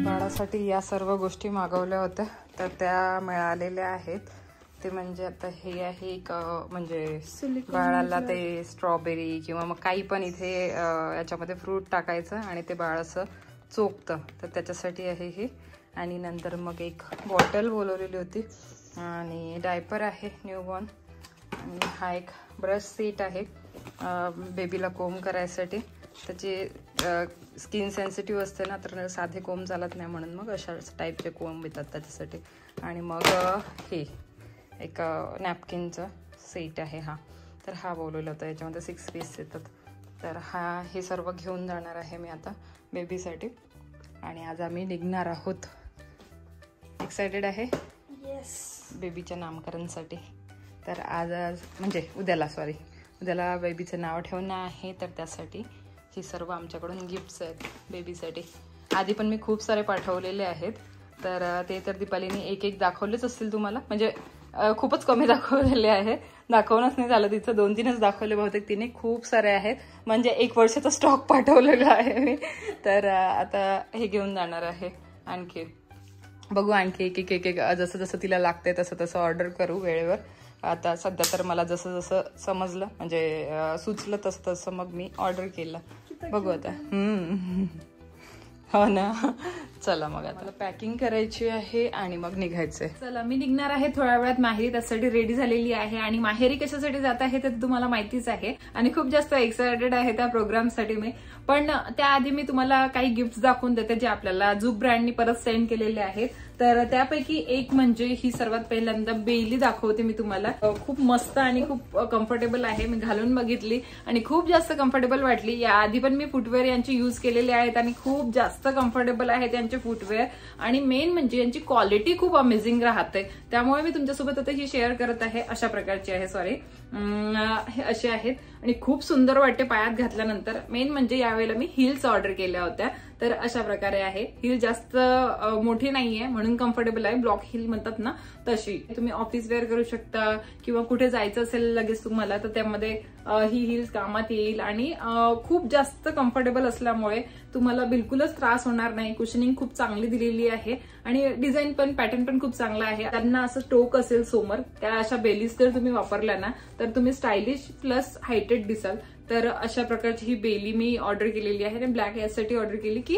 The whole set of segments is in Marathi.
बाळासाठी या सर्व गोष्टी मागवल्या होत्या तर त्या मिळालेल्या आहेत. ते म्हणजे आता हे आहे एक म्हणजे बाळाला ते स्ट्रॉबेरी किंवा मग काही पण इथे याच्यामध्ये फ्रूट टाकायचं आणि ते बाळ असं चोखतं, तर त्याच्यासाठी आहे हे. आणि नंतर मग एक बॉटल बोलवलेली होती आणि डायपर आहे न्यूबॉर्न. आणि हा एक ब्रश सेट आहे बेबीला कोंब करायसाठी. त्याची स्किन सेन्सिटिव्ह असते ना, तर साधे कोंब चालत नाही म्हणून मग अशा टाईपचे कोंब येतात त्याच्यासाठी. आणि मग हे एक नॅपकिनचं सेट आहे हा, तर हा बोलवलं होतं. याच्यामध्ये 6 पीस येतात. तर हे सर्व घेऊन जाणार आहे मी आता बेबीसाठी. आणि आज आम्ही निघणार आहोत. एक्सायटेड आहे बेबीच्या नामकरणसाठी. तर आज म्हणजे उद्याला बेबीचं नाव ठेवणं आहे, तर त्यासाठी ही सर्व आमच्याकडून गिफ्ट्स आहेत बेबीसाठी. आधी पण मी खूप सारे पाठवलेले आहेत, तर ते तर दीपालीने एक दाखवलेच असतील तुम्हाला. म्हणजे खूपच कमी दाखवलेले आहे, दाखवणच नाही झालं तिचं. 2-3च दाखवले बहुतेक तिने. खूप सारे आहेत, म्हणजे 1 वर्षाचा स्टॉक पाठवलेला आहे मी. तर आता हे घेऊन जाणार आहे. आणखी बघू, आणखी एक जसं जसं तिला लागते तसं ऑर्डर करू वेळेवर. आता सध्या तर मला जसं समजलं म्हणजे सुचलं तसं मग मी ऑर्डर केलं. बघू आता. हो ना. चला मग आता मला पॅकिंग करायची आहे आणि मग निघायचंय. चला मी निघणार आहे थोड्या वेळात माहेरी, त्यासाठी रेडी झालेली आहे. आणि माहेरी कशासाठी जात आहे ते तुम्हाला माहितीच आहे आणि खूप जास्त एक्सायटेड आहे त्या प्रोग्रामसाठी मी. पण त्याआधी मी तुम्हाला काही गिफ्ट दाखवून देते जे आपल्याला झुक ब्रँडनी परत सेंड केलेले आहेत. तर त्यापैकी एक म्हणजे ही सर्वात पहिल्यांदा बेली दाखवते मी तुम्हाला. खूप मस्त आणि खूप कम्फर्टेबल आहे. मी घालून बघितली आणि खूप जास्त कम्फर्टेबल वाटली. याआधी पण मी फुटवेअर यांची यूज केलेले आहेत आणि खूप जास्त कम्फर्टेबल आहेत यांचे फुटवेअर. आणि मेन म्हणजे यांची क्वालिटी खूप अमेझिंग राहते, त्यामुळे मी तुमच्यासोबत आता ही शेअर करत आहे. अशा प्रकारची आहे, हे असे आहेत आणि खूप सुंदर वाटते पायात घातल्यानंतर. मेन म्हणजे यावेळेला मी हिल्स ऑर्डर केल्या होत्या, तर अशा प्रकारे आहे. हिल जास्त मोठी नाहीये म्हणून कम्फर्टेबल आहे. ब्लॉक हिल म्हणतात ना तशी. तुम्ही ऑफिस वेअर करू शकता किंवा कुठे जायचं असेल लगेच तुम्हाला, तर त्यामध्ये ही हिल्स कामात येईल. आणि खूप जास्त कम्फर्टेबल असल्यामुळे तुम्हाला बिलकुलच त्रास होणार नाही. कुशनिंग खूप चांगली दिलेली आहे आणि डिझाईन पण पॅटर्न पण खूप चांगला आहे. त्यांना असं टोक असेल समोर, त्या अशा बेलीज जर तुम्ही वापरल्या ना तर तुम्ही स्टायलिश प्लस हायटेड दिसाल. तर अशा प्रकारची ही बेली मी ऑर्डर केलेली आहे. आणि ब्लॅक यासाठी ऑर्डर केली की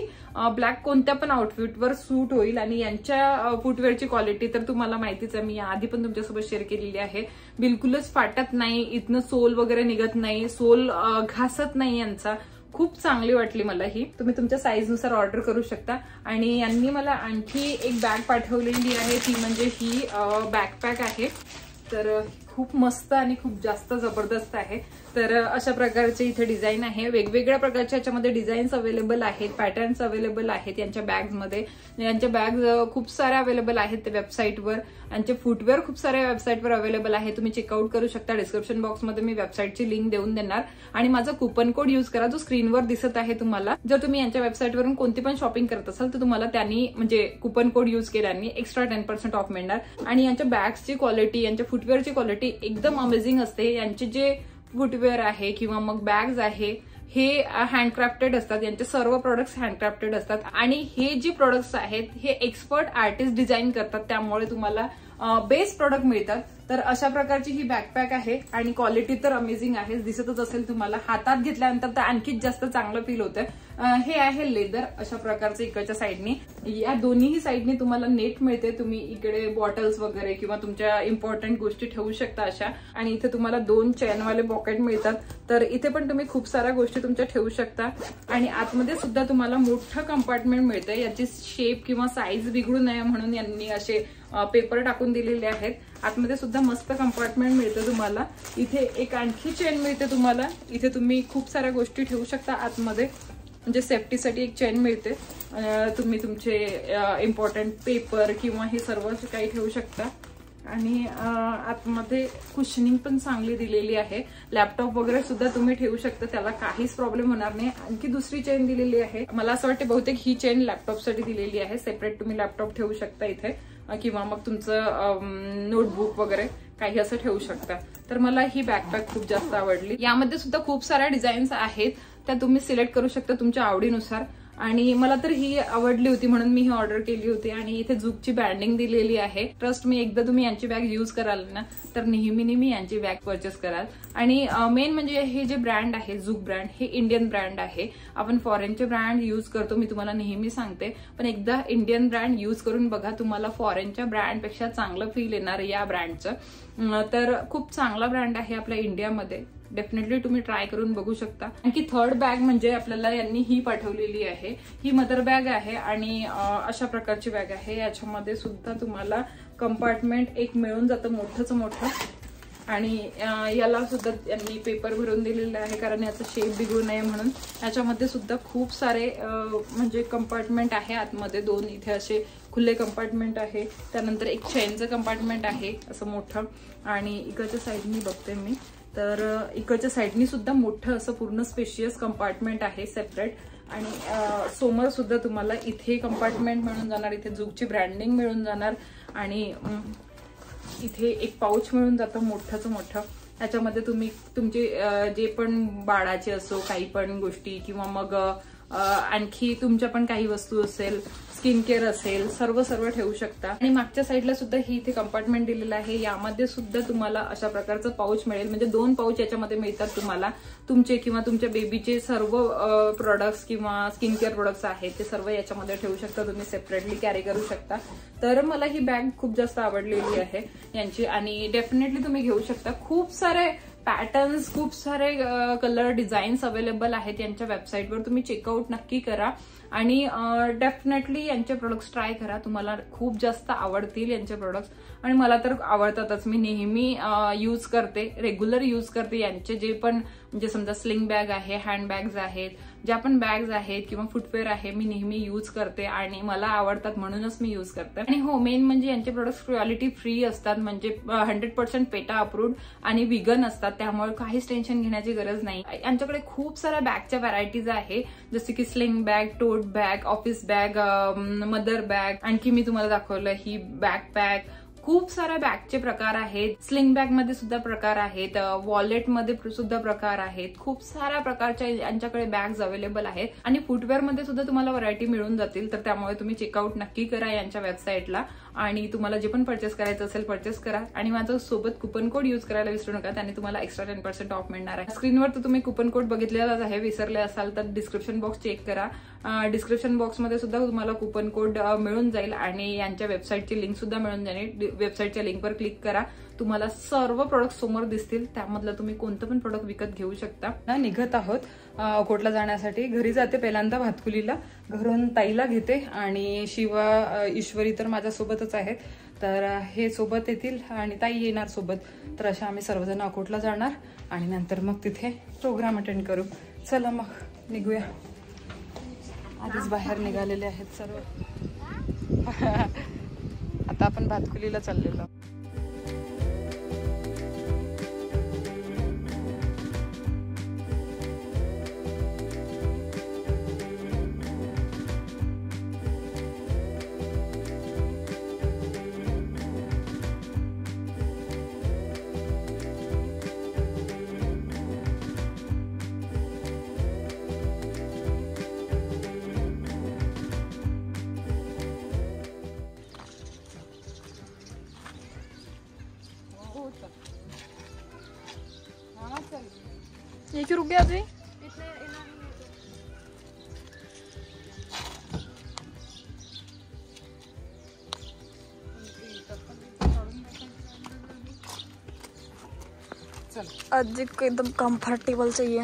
ब्लॅक कोणत्या पण आउटफिटवर सूट होईल. आणि यांच्या फुटवेअरची क्वालिटी तर तुम्हाला माहितीच आहे, मी आधी पण तुमच्यासोबत शेअर केलेली आहे. बिलकुलच फाटत नाही, इथनं सोल वगैरे निघत नाही, सोल घासत नाही यांचा. खूप चांगली वाटली मला ही. तुम्ही तुमच्या साईजनुसार ऑर्डर करू शकता. आणि यांनी मला आणखी एक बॅग पाठवलेली आहे, ती म्हणजे ही बॅकपॅक आहे. तर खूप मस्त आणि खूप जास्त जबरदस्त आहे. तर अशा प्रकारचे इथे डिझाईन आहे. वेगवेगळ्या प्रकारच्या याच्यामध्ये डिझाईन्स अवेलेबल आहेत, पॅटर्न्स अवेलेबल आहेत यांच्या बॅग्समध्ये. यांच्या बॅग खूप साऱ्या अवेलेबल आहेत त्या वेबसाईटवर. यांचे फुटवेअर खूप साऱ्या वेबसाईटवर अवेलेबल आहे, तुम्ही चेकआउट करू शकता. डिस्क्रिप्शन बॉक्समध्ये मी वेबसाईटची लिंक देऊन देणार. आणि माझा कुपन कोड यूज करा जो स्क्रीनवर दिसत आहे तुम्हाला. जर तुम्ही यांच्या वेबसाईटवरून कोणती पण शॉपिंग करत असाल तर तुम्हाला त्यांनी म्हणजे कुपन कोड यूज केल्याने एक्स्ट्रा 10% ऑफ मिळणार. आणि यांच्या बॅग्सची क्वालिटी, यांच्या फुटवेअरची क्वालिटी एकदम अमेझिंग असते. यांचे जे फुटवेअर आहे किंवा मग बॅग्स आहे हे हँडक्राफ्टेड असतात. यांचे सर्व प्रोडक्ट्स हँडक्राफ्टेड असतात. आणि हे जे प्रोडक्ट्स आहेत हे एक्सपर्ट आर्टिस्ट डिझाईन करतात, त्यामुळे तुम्हाला बेस्ट प्रोडक्ट मिळतात. तर अशा प्रकारची ही बॅकपॅक आहे आणि क्वालिटी तर अमेझिंग आहे, दिसतच असेल तुम्हाला. हातात घेतल्यानंतर तर आणखीच जास्त चांगलं फील होतं. हे आहे लेदर अशा प्रकारचं इकडच्या साईडनी. या दोन्हीही साईडनी तुम्हाला नेट मिळते. तुम्ही इकडे बॉटल्स वगैरे किंवा तुमच्या इम्पॉर्टंट गोष्टी ठेवू शकता अशा. आणि इथे तुम्हाला 2 चेनवाले पॉकेट मिळतात, तर इथे पण तुम्ही खूप साऱ्या गोष्टी तुमच्या ठेवू शकता. आणि आतमध्ये सुद्धा तुम्हाला मोठं कंपार्टमेंट मिळतं. याची शेप किंवा साईज बिघडू नये म्हणून यांनी असे पेपर टाकून दिलेले आहेत. आतमध्ये सुद्धा मस्त कंपार्टमेंट मिळतं तुम्हाला. इथे एक आणखी चेन मिळते तुम्हाला. इथे तुम्ही खूप साऱ्या गोष्टी ठेवू शकता आतमध्ये, म्हणजे सेफ्टीसाठी एक चेन मिळते. तुम्ही तुमचे इम्पॉर्टंट पेपर किंवा हे सर्व काही ठेवू शकता. आणि आतमध्ये कुशनिंग पण चांगली दिलेली आहे. लॅपटॉप वगैरे सुद्धा तुम्ही ठेवू शकता, त्याला काहीच प्रॉब्लेम होणार नाही. आणखी दुसरी चेन दिलेली आहे. मला असं वाटतं बहुतेक ही चेन लॅपटॉपसाठी दिलेली आहे. सेपरेट तुम्ही लॅपटॉप ठेवू शकता इथे किंवा मग तुमचं नोटबुक वगैरे काही असं ठेवू शकता. तर मला ही बॅकपॅक खूप जास्त आवडली. यामध्ये सुद्धा खूप साऱ्या डिझाईन्स आहेत, त्या तुम्ही सिलेक्ट करू शकता तुमच्या आवडीनुसार. आणि मला तर ही आवडली होती म्हणून मी ही ऑर्डर केली होती. आणि इथे झुकची ब्रँडिंग दिलेली आहे. ट्रस्ट मी, एकदा तुम्ही यांची बॅग यूज कराल ना तर नेहमी यांची बॅग परचेस कराल. आणि मेन म्हणजे हे जे ब्रँड आहे झुक ब्रँड, हे इंडियन ब्रँड आहे. आपण फॉरेनचे ब्रँड यूज करतो, मी तुम्हाला नेहमी सांगते, पण एकदा इंडियन ब्रँड यूज करून बघा, तुम्हाला फॉरेनच्या ब्रँडपेक्षा चांगलं फील येणार या ब्रँडचं. तर खूप चांगला ब्रँड आहे आपल्या इंडियामध्ये. डेफिनेटली तुम्ही ट्राय करून बघू शकता. आणखी थर्ड बॅग म्हणजे आपल्याला यांनी ही पाठवलेली आहे. ही मदर बॅग आहे आणि अशा प्रकारची बॅग आहे. याच्यामध्ये सुद्धा तुम्हाला कंपार्टमेंट एक मिळून जातं मोठंच मोठं. आणि याला सुद्धा यांनी पेपर भरून दिलेलं आहे कारण याचा शेप बिघडू नये म्हणून. याच्यामध्ये सुद्धा खूप सारे म्हणजे कंपार्टमेंट आहे आतमध्ये. 2 इथे असे खुले कंपार्टमेंट आहे. त्यानंतर एक चेनचं कंपार्टमेंट आहे असं मोठं. आणि इकडच्या साईडनी बघते मी तर इकडच्या साईडनी सुद्धा मोठं असं पूर्ण स्पेशियस कंपार्टमेंट आहे सेपरेट. आणि समोर सुद्धा तुम्हाला इथे कंपार्टमेंट मिळून जाणार, इथे झुकची ब्रँडिंग मिळून जाणार. आणि इथे एक पाऊच मिळून जातं मोठंच मोठं. त्याच्यामध्ये तुम्ही तुमचे जे पण बाळाचे असो काही पण गोष्टी किंवा मग आणखी तुमच्या पण काही वस्तू असेल, स्किन केअर असेल, सर्व ठेवू शकता. आणि मागच्या साईडला सुद्धा ही इथे कंपार्टमेंट दिलेलं आहे. यामध्ये सुद्धा तुम्हाला अशा प्रकारचं पाऊच मिळेल. म्हणजे 2 पाऊच याच्यामध्ये मिळतात तुम्हाला. तुमचे किंवा तुमच्या बेबीचे सर्व प्रोडक्ट्स किंवा स्किन केअर प्रोडक्ट्स आहेत ते सर्व याच्यामध्ये ठेवू शकता. तुम्ही सेपरेटली कॅरी करू शकता. तर मला ही बॅग खूप जास्त आवडलेली आहे यांची. आणि डेफिनेटली तुम्ही घेऊ शकता. खूप सारे पॅटर्न्स, खूप सारे कलर डिझाईन्स अवेलेबल आहेत यांच्या वेबसाईटवर. तुम्ही चेकआउट नक्की करा आणि डेफिनेटली यांचे प्रोडक्ट्स ट्राय करा. तुम्हाला खूप जास्त आवडतील यांचे प्रोडक्ट्स. आणि मला तर आवडतातच. मी नेहमी यूज करते, रेग्युलर यूज करते यांचे जे पण, म्हणजे समजा स्लिंग बॅग आहे, हँड बॅग्स आहेत, ज्या पण बॅग्स आहेत किंवा फुटवेअर आहे, मी नेहमी यूज करते आणि मला आवडतात म्हणूनच मी यूज करते. आणि हो, मेन म्हणजे यांचे प्रोडक्ट्स क्वालिटी फ्री असतात. म्हणजे 100% पेटा अप्रूव्ड आणि विगन असतात. त्यामुळे काहीच टेन्शन घेण्याची गरज नाही. यांच्याकडे खूप साऱ्या बॅगच्या व्हरायटीज आहे, जसे की sling bag, tote bag, office bag, mother bag. आणखी मी तुम्हाला दाखवलं ही बॅकपॅक. खूप साऱ्या बॅगचे प्रकार आहेत. स्लिंग बॅग मध्ये सुद्धा प्रकार आहेत, वॉलेट मध्ये सुद्धा प्रकार आहेत. खूप साऱ्या प्रकारच्या यांच्याकडे बॅग्स अवेलेबल आहेत. आणि फुटवेअर मध्ये सुद्धा तुम्हाला व्हरायटी मिळून जातील. तर त्यामुळे तुम्ही चेकआउट नक्की करा यांच्या वेबसाईटला. आणि तुम्हाला जे पण परचेस करायचं असेल परचेस करा. आणि माझं सोबत कुपन कोड यूज करायला विसरू नका, त्याने तुम्हाला एक्स्ट्रा 10% ऑफ मिळणार आहे. स्क्रीनवर तर तुम्ही कुपन कोड बघितलेलाच आहे. विसरले असाल तर डिस्क्रिप्शन बॉक्स चेक करा. डिस्क्रिप्शन बॉक्समध्ये सुद्धा तुम्हाला कुपन कोड मिळून जाईल. आणि यांच्या वेबसाईटची लिंक सुद्धा मिळून जाईल. वेबसाईटच्या लिंकवर क्लिक करा, तुम्हाला सर्व प्रोडक्ट समोर दिसतील. त्यामधलं तुम्ही कोणतं पण प्रोडक्ट विकत घेऊ शकता. निघत आहोत कोटला जाण्यासाठी. घरी जाते पहिल्यांदा भातकुलीला, घरून ताईला घेते आणि शिवा, ईश्वरी तर माझ्यासोबतच आहेत. तर हे सोबत येतील आणि ताई येणार सोबत. तर अशा आम्ही सर्वजण अकोटला जाणार आणि नंतर मग तिथे प्रोग्राम अटेंड करू. चला मग निघूया. आधीच बाहेर निघालेले आहेत सर्व. आता आपण भातकुलीला चाललेलो. ये क्यों रुक गया अभी? अजी को एकदम कंफर्टेबल चाहिए.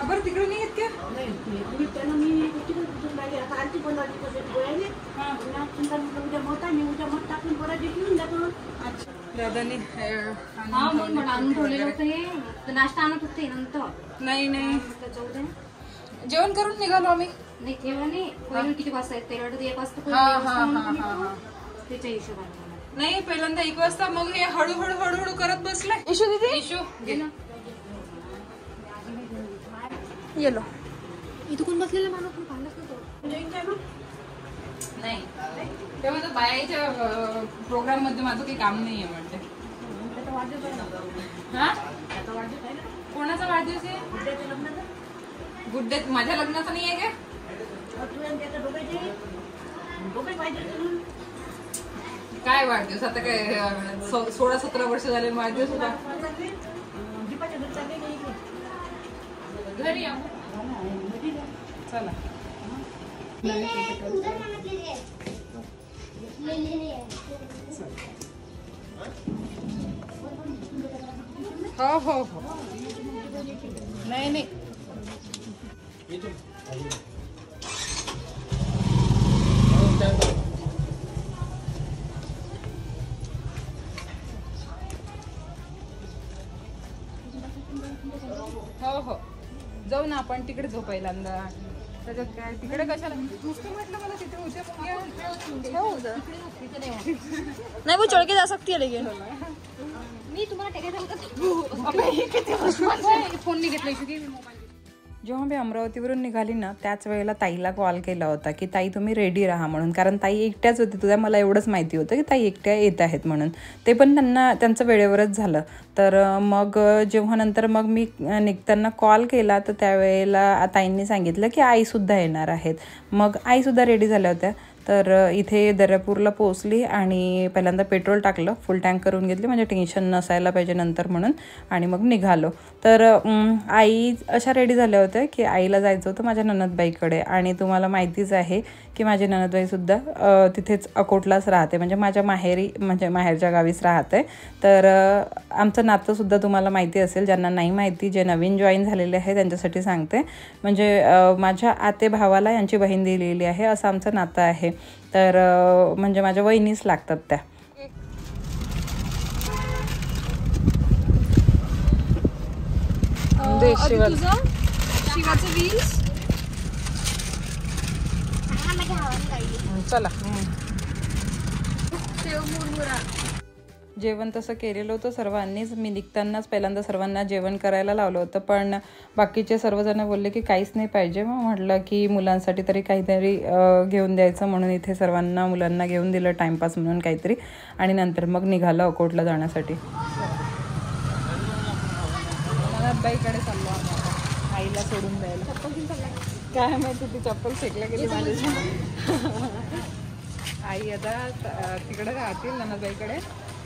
बरं तिकडे नाही येत का? दादानी आणून ठेवलेलं होतं. हे नाश्ता आणत होते नंतर. नाही जेवण करून निघालो आम्ही. नाही ठेवलं नाही. पहिलं किती वाजता येत? तेवढं 1 वाजता त्याच्या हिशोबाने. नाही पहिल्यांदा 1 वाजता, मग हे हळूहळू करत बसलाय. इशू दीदी, इशू ये लो. इथं कोण बसलेला माणूस पण पाहिलाच नव्हतो. नाही तेव्हा तर बायाच्या प्रोग्राम मध्ये माझं काही काम नाहीये म्हणते. हा कोणाचा वाढदिवस आहे? गुड्डे माझ्या लग्नाचा नाही आहे का? काय वाढदिवस आता काय 16-17 वर्ष झाले वाढदिवस होता. घरी या चला. हो हो हो नाही नाही हो हो जाऊ ना आपण तिकडे जाऊ पहिल्यांदा. त्याच्यात काय तिकडे कशाला नुसतं म्हटलं मला तिथे उद्या नहीं वो चढ़ के जा सकती है लेकिन. मी तुम्हाला टेकायचं फोन नाही घेतला. जेव्हा मी अमरावतीवरून निघाली ना त्याच वेळेला ताईला कॉल केला होता की ताई तुम्ही रेडी राहा म्हणून, कारण ताई एकट्याच होती. तुझ्या मला एवढंच माहिती होतं की ताई एकट्या येत आहेत म्हणून. ते पण त्यांचं वेळेवरच झालं. तर मग जेव्हा नंतर मग मी निघताना कॉल केला तर त्यावेळेला ताईंनी सांगितलं की आईसुद्धा येणार आहेत. मग आईसुद्धा रेडी झाल्या होत्या. तर इथे दर्यापूरला पोचली आणि पहिल्यांदा पेट्रोल टाकलं, फुल टँक करून घेतली म्हणजे टेन्शन नसायला पाहिजे नंतर म्हणून. आणि मग निघालो. तर आई अशा रेडी झाल्या होत्या की आईला जायचं होतं माझ्या ननदबाईकडे. आणि तुम्हाला माहितीच आहे की माझी ननदबाईसुद्धा तिथेच अकोटलाच राहते, म्हणजे माझ्या माहेरी म्हणजे माहेरच्या गावीच राहते. तर आमचं नातंसुद्धा तुम्हाला माहिती असेल. ज्यांना नाही माहिती, जे नवीन जॉईन झालेले आहे त्यांच्यासाठी सांगते. म्हणजे माझ्या आते भावाला यांची बहीण दिलेली आहे असं आमचं नातं आहे. तर म्हणजे माझ्या वहिनीच लागतात त्या. शिवाचं व्हील्स चला. जेवण तसं केलेलं होतं सर्वांनीच. मी निघतानाच पहिल्यांदा सर्वांना जेवण करायला लावलं होतं, पण बाकीचे सर्वजण बोलले की काहीच नाही पाहिजे. मग म्हटलं की मुलांसाठी तरी काहीतरी घेऊन द्यायचं म्हणून इथे सर्वांना मुलांना घेऊन दिलं टाईमपास म्हणून काहीतरी. आणि नंतर मग निघालं अकोटला जाण्यासाठी. ननदबाईकडे चाललो आम्ही आता आईला सोडून द्यायला. काय माहिती ती चप्पल फेकल्या गेली माझ्याशी. आई आता तिकडे राहतील ननदबाईकडे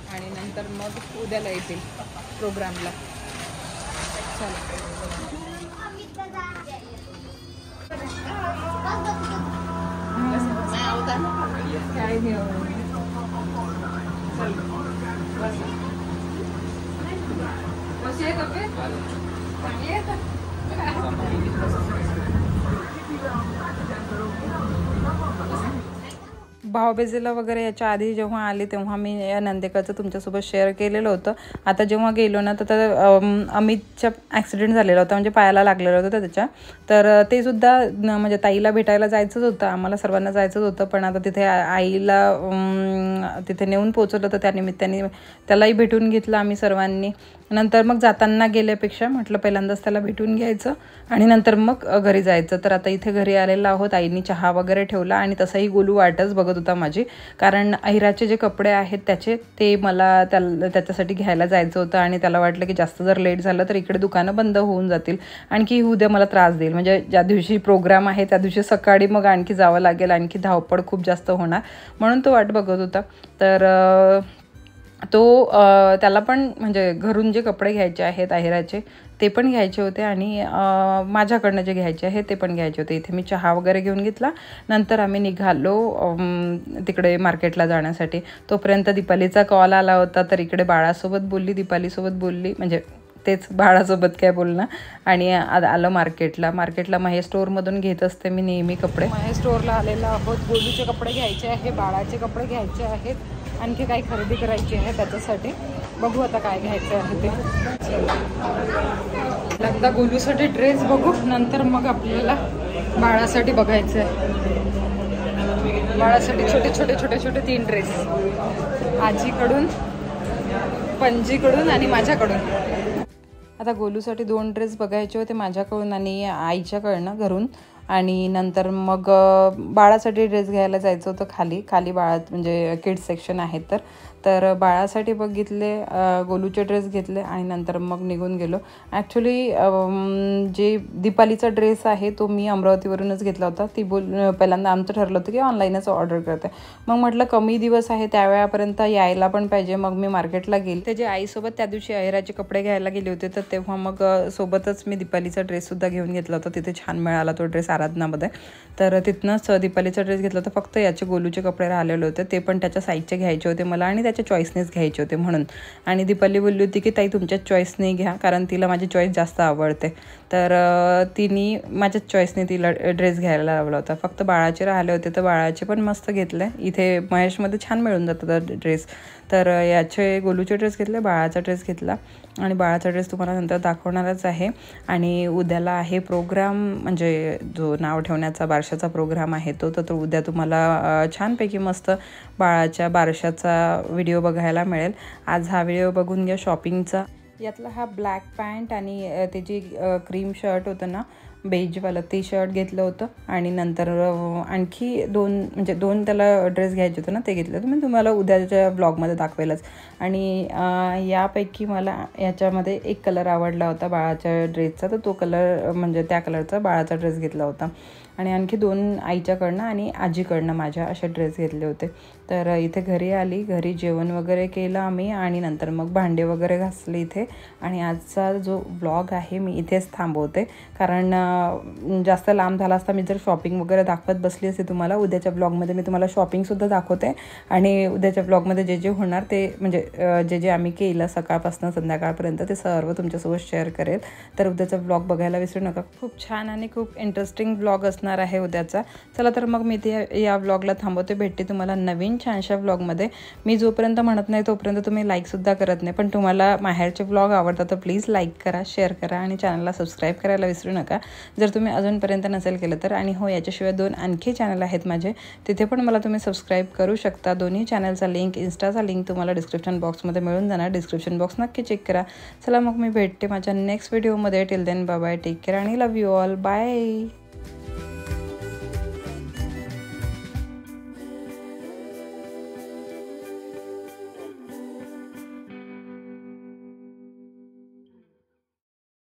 आणि नंतर मग उद्याला येतील प्रोग्रामला. काय घेऊ कशी आहे तब्येत? चांगली आहे का? भाऊबीजेला वगैरे याच्या आधी जेव्हा आली तेव्हा मी या नंदेकरचं तुमच्यासोबत शेअर केलेलं होतं. आता जेव्हा गेलो ना तर अमितचा ॲक्सिडेंट झालेला होता, म्हणजे पायाला लागलेलं होतं त्याच्या. तर ते सुद्धा म्हणजे ताईला भेटायला जायचंच होतं, आम्हाला सर्वांना जायचंच होतं. पण आता तिथे आईला तिथे नेऊन पोचवलं तर त्यानिमित्ताने त्यालाही भेटून घेतलं आम्ही सर्वांनी. नंतर मग जाताना गेल्यापेक्षा म्हटलं पहिल्यांदाच त्याला भेटून घ्यायचं आणि नंतर मग घरी जायचं. तर आता इथे घरी आलेलं आहोत. आईनी चहा वगैरे ठेवला आणि तसंही गोलू वाटच बघत होता माझी, कारण अहिराचे जे कपडे आहेत ते मला त्याच्यासाठी घ्यायला जायचं होतं. आणि त्याला वाटलं की जास्त जर लेट झालं तर इकडे दुकानं बंद होऊन जातील, आणखी उद्या मला त्रास देईल. म्हणजे ज्या दिवशी प्रोग्राम आहे त्या दिवशी सकाळी मग आणखी जावं लागेल, आणखी धावपळ खूप जास्त होणार, म्हणून तो वाट बघत होता. तर त्याला पण म्हणजे घरून जे कपडे घ्यायचे आहेत अहिराचे ते पण घ्यायचे होते आणि माझ्याकडनं जे घ्यायचे आहे ते पण घ्यायचे होते. इथे मी चहा वगैरे घेऊन घेतला. नंतर आम्ही निघालो तिकडे मार्केटला जाण्यासाठी. तोपर्यंत दीपालीचा कॉल आला होता, तर इकडे बाळासोबत बोलली, दीपालीसोबत बोलली, म्हणजे तेच बाळासोबत काय बोलणं. आणि आलं मार्केटला महेश स्टोअरमधून घेत असते मी नेहमी कपडे. महेश स्टोअरला आलेलो आहोत. गोलूचे कपडे घ्यायचे आहे, बाळाचे कपडे घ्यायचे आहेत, आणखी काही खरेदी करायची आहे त्याच्यासाठी. बघू आता काय घ्यायचं आहे ते. एकदा गोलूसाठी ड्रेस बघू, नंतर मग आपल्याला बाळासाठी बघायचं आहे. बाळासाठी छोटे 3 ड्रेस, आजीकडून, पणजीकडून आणि माझ्याकडून. आता गोलूसाठी 2 ड्रेस बघायचे होते माझ्याकडून आणि आईच्याकडनं घरून, आणि नंतर मग बाळासाठी ड्रेस घ्यायला जायचं होतं खाली बाळात म्हणजे किड्स सेक्शन आहे तर बाळासाठी बघितले, गोलूचे ड्रेस घेतले आणि नंतर मग निघून गेलो. ॲक्च्युली जे दीपालीचा ड्रेस आहे तो मी अमरावतीवरूनच घेतला होता. ती पहिल्यांदा आमचं ठरलं होतं की ऑनलाईनच ऑर्डर करते. मग म्हटलं कमी दिवस आहे त्यावेळापर्यंत यायला पण पाहिजे. मग मी मार्केटला गेली, त्याच्या आईसोबत त्या दिवशी अहिराचे कपडे घ्यायला गेले होते, तर तेव्हा मग सोबतच मी दीपालीचा ड्रेससुद्धा घेऊन घेतला होता. तिथे छान मिळाला तो ड्रेस आराधनामध्ये, तर तिथनंच दीपालीचा ड्रेस घेतला होता. फक्त याचे गोलूचे कपडे राहिलेले होते, ते पण त्याच्या साईजचे घ्यायचे होते मला आणि त्याच्या चॉईसनेच घ्यायचे होते म्हणून. आणि दीपाली बोलली होती की ताई तुमच्याच चॉईसने घ्या, कारण तिला माझी चॉईस जास्त आवडते. तर तिने माझ्याच चॉईसने तिला ड्रेस घ्यायला लावला होता. फक्त बाळाचे राहिले होते तर बाळाचे पण मस्त घेतले. इथे महेशमध्ये छान मिळून जातात ड्रेस. तर याचे गोलूचे ड्रेस घेतले, बाळाचा ड्रेस घेतला आणि बाळाचा ड्रेस तुम्हाला नंतर दाखवणारच आहे. आणि उद्याला आहे प्रोग्राम, म्हणजे जो नाव ठेवण्याचा बारशाचा प्रोग्राम आहे तो उद्या तुम्हाला छानपैकी मस्त बाळाच्या बारशाचा व्हिडिओ बघायला मिळेल. आज हा व्हिडिओ बघून घ्या शॉपिंगचा. यातला हा ब्लॅक पॅन्ट आणि त्याची क्रीम शर्ट होतं ना बेजवालं, ते शर्ट घेतलं होतं. आणि नंतर आणखी दोन त्याला ड्रेस घ्यायचे होते ना, ते घेतले होते. मी तुम्हाला उद्याच्या ब्लॉगमध्ये दाखवेलच. आणि यापैकी मला याच्यामध्ये एक कलर आवडला होता बाळाच्या ड्रेसचा, तर तो कलर म्हणजे त्या कलरचा बाळाचा ड्रेस घेतला होता. आणि आणखी 2 आईच्याकडनं आणि आजीकडनं माझ्या असे ड्रेस घेतले होते. तर इथे घरी आली, घरी जेवण वगैरे केलं आम्ही आणि नंतर मग भांडे वगैरे घासले इथे. आणि आजचा जो व्लॉग आहे मी इथेच थांबवते, कारण जास्त लांब झाला असता मी जर शॉपिंग वगैरे दाखवत बसली असते तुम्हाला. उद्याच्या ब्लॉगमध्ये मी तुम्हाला शॉपिंगसुद्धा दाखवते आणि उद्याच्या ब्लॉगमध्ये जे होणार ते म्हणजे जे आम्ही केलं सकाळपासून संध्याकाळपर्यंत ते सर्व तुमच्यासोबत शेअर करेल. तर उद्याचा ब्लॉग बघायला विसरू नका. खूप छान आणि खूप इंटरेस्टिंग ब्लॉग असणार आहे उद्याचा. चला तर मग मी ते या ब्लॉगला थांबवते. भेटते तुम्हाला नवीन छानशा ब्लॉगमध्ये. मी जोपर्यंत म्हणत नाही तोपर्यंत तुम्ही लाईकसुद्धा करत नाही, पण तुम्हाला माहेरचे ब्लॉग आवडतात तर प्लीज लाईक करा, शेअर करा आणि चॅनलला सबस्क्राईब करायला विसरू नका जर तुम्ही अजूनपर्यंत नसेल केलं तर. आणि हो, याच्याशिवाय 2 आणखी चॅनल आहेत माझे, तिथे पण मला तुम्ही सबस्क्राईब करू शकता. दोन्ही चॅनलचा लिंक, इन्स्टाचा लिंक तुम्हाला डिस्क्रिप्शन बॉक्समध्ये मिळून जाणार. डिस्क्रिप्शन बॉक्स नक्की चेक करा. चला मग मी भेटते माझ्या नेक्स्ट व्हिडिओमध्ये. Till then bye bye, take care आणि लव्ह यू ऑल. बाय.